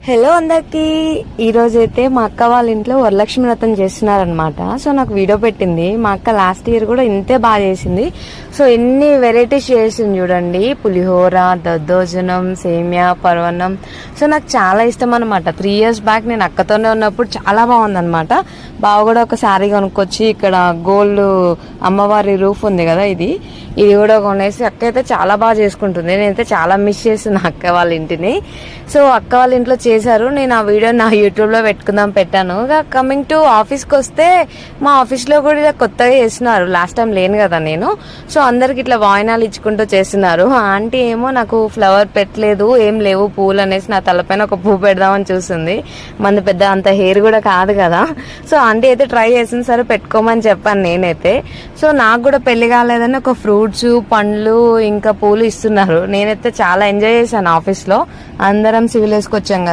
Hello అందరికి ఈరోజు అయితే మా అక్క వాళ్ళ ఇంట్లో వరలక్ష్మి వ్రతం చేస్తున్నారనమాట. సో నాకు వీడియో పెట్టింది. మా అక్క లాస్ట్ ఇయర్ కూడా ఇంతే బాగా చేసింది. సో ఎన్ని వెరైటీస్ చేసింది చూడండి. పులిహోర, దద్దోజనం, సేమియా, పరవన్నం. సో నాకు చాలా ఇష్టం అనమాట. 3 years బ్యాక్ నేను అక్కతోనే ఉన్నప్పుడు చాలా బాగుందనమాట. బావ కూడా ఒక శారీ కొనుక్కొచ్చి ఇక్కడ గోల్డ్ అమ్మవారి రూఫ్ ఉంది కదా, ఇది కూడా కొనేసి అక్క అయితే చాలా బాగా చేసుకుంటుంది. నేనైతే చాలా మిస్ చేస్తున్నా అక్క వాళ్ళ ఇంటిని. సో అక్క వాళ్ళ ఇంట్లో చేశారు. నేను ఆ వీడియో నా యూట్యూబ్లో పెట్టాను. కమింగ్ టు ఆఫీస్కి వస్తే మా ఆఫీస్లో కూడా కొత్తగా చేస్తున్నారు. లాస్ట్ టైం లేను కదా నేను. సో అందరికి ఇట్లా వాయినాలు ఇచ్చుకుంటూ చేస్తున్నారు. ఆంటీ ఏమో నాకు ఫ్లవర్ పెట్టలేదు, ఏం లేవు పూలు అనేసి నా తలపైన ఒక పువ్వు పెడదామని చూస్తుంది. మంది పెద్ద అంత హెయిర్ కూడా కాదు కదా. సో ఆంటీ అయితే ట్రై చేసింది, సరే పెట్టుకోమని చెప్పాను నేనైతే. సో నాకు కూడా పెళ్లి కాలేదని ఒక ఫ్రూట్స్, పండ్లు, ఇంకా పూలు ఇస్తున్నారు. నేనైతే చాలా ఎంజాయ్ చేశాను ఆఫీస్లో. అందరం సివిల్ వేసుకొచ్చాం కదా.